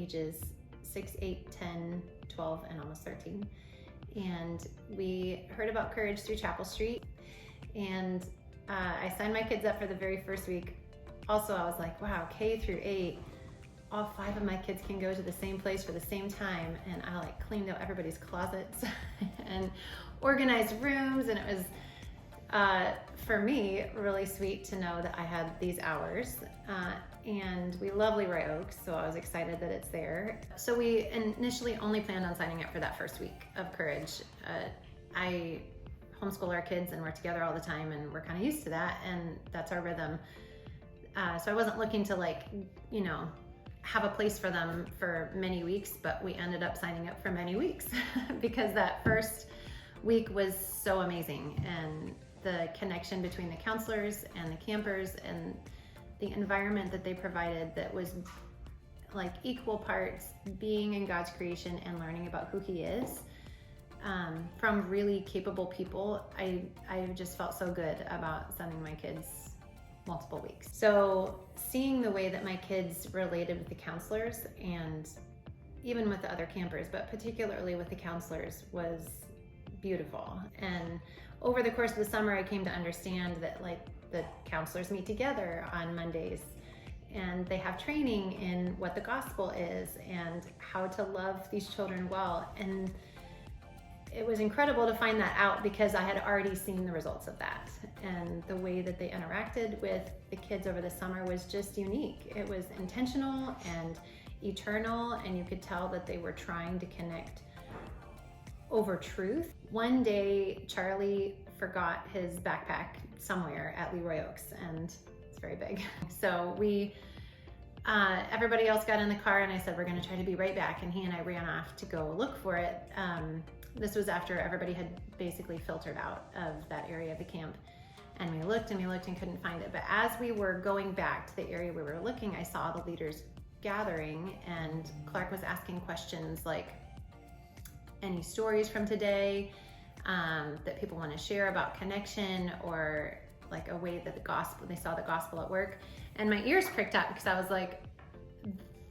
ages 6, 8, 10, 12, and almost 13. And we heard about Courage through Chapel Street. And I signed my kids up for the very first week. Also, I was like, wow, K through 8, all 5 of my kids can go to the same place for the same time. And I like cleaned out everybody's closets and organized rooms. And it was, for me, really sweet to know that I had these hours. And we love Leroy Oaks, so I was excited that it's there. So we initially only planned on signing up for that first week of Courage. I homeschool our kids and we're together all the time and we're kind of used to that, and that's our rhythm. So I wasn't looking to have a place for them for many weeks, but we ended up signing up for many weeks because that first week was so amazing, and the connection between the counselors and the campers and the environment that they provided that was like equal parts being in God's creation and learning about who He is from really capable people. I just felt so good about sending my kids multiple weeks. So seeing the way that my kids related with the counselors and even with the other campers, but particularly with the counselors, was beautiful. And over the course of the summer, I came to understand that the counselors meet together on Mondays and they have training in what the gospel is and how to love these children well. And it was incredible to find that out because I had already seen the results of that. And the way that they interacted with the kids over the summer was just unique. It was intentional and eternal, and you could tell that they were trying to connect over truth. One day, Charlie forgot his backpack somewhere at Leroy Oaks, and it's very big. So everybody else got in the car and I said, we're gonna try to be right back. And he and I ran off to go look for it. This was after everybody had basically filtered out of that area of the camp. And we looked and couldn't find it. But as we were going back to the area we were looking, I saw the leaders gathering, and Clark was asking questions like, any stories from today that people want to share about connection, or like a way that they saw the gospel at work. And my ears pricked up because I was like,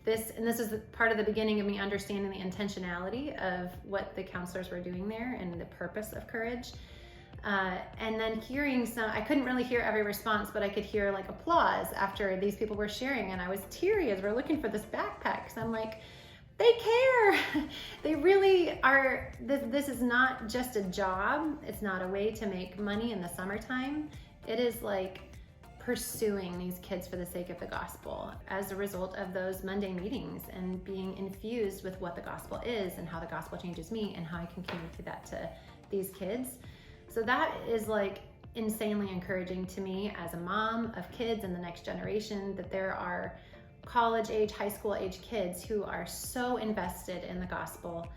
this is part of the beginning of me understanding the intentionality of what the counselors were doing there and the purpose of Courage. And then hearing I couldn't really hear every response, but I could hear like applause after these people were sharing. And I was teary as we're looking for this backpack, because I'm like, they care. They really are. This is not just a job. It's not a way to make money in the summertime. It is like pursuing these kids for the sake of the gospel as a result of those Monday meetings and being infused with what the gospel is and how the gospel changes me and how I can communicate that to these kids. So that is like insanely encouraging to me as a mom of kids in the next generation, that there are college age, high school age kids who are so invested in the gospel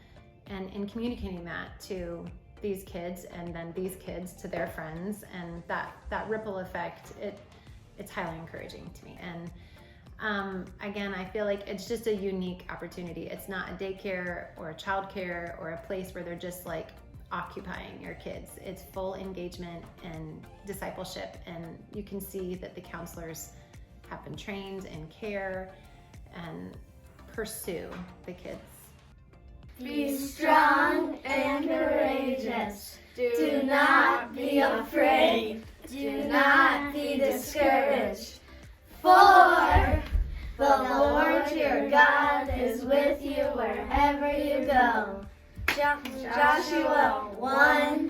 and in communicating that to these kids, and then these kids to their friends, and that ripple effect, it's highly encouraging to me. And again, I feel like it's just a unique opportunity. It's not a daycare or a childcare or a place where they're just like occupying your kids. It's full engagement and discipleship, and you can see that the counselors have been trained and care and pursue the kids. Be strong and courageous. Do not be afraid. Do not be discouraged. For the Lord your God is with you wherever you go. Joshua 1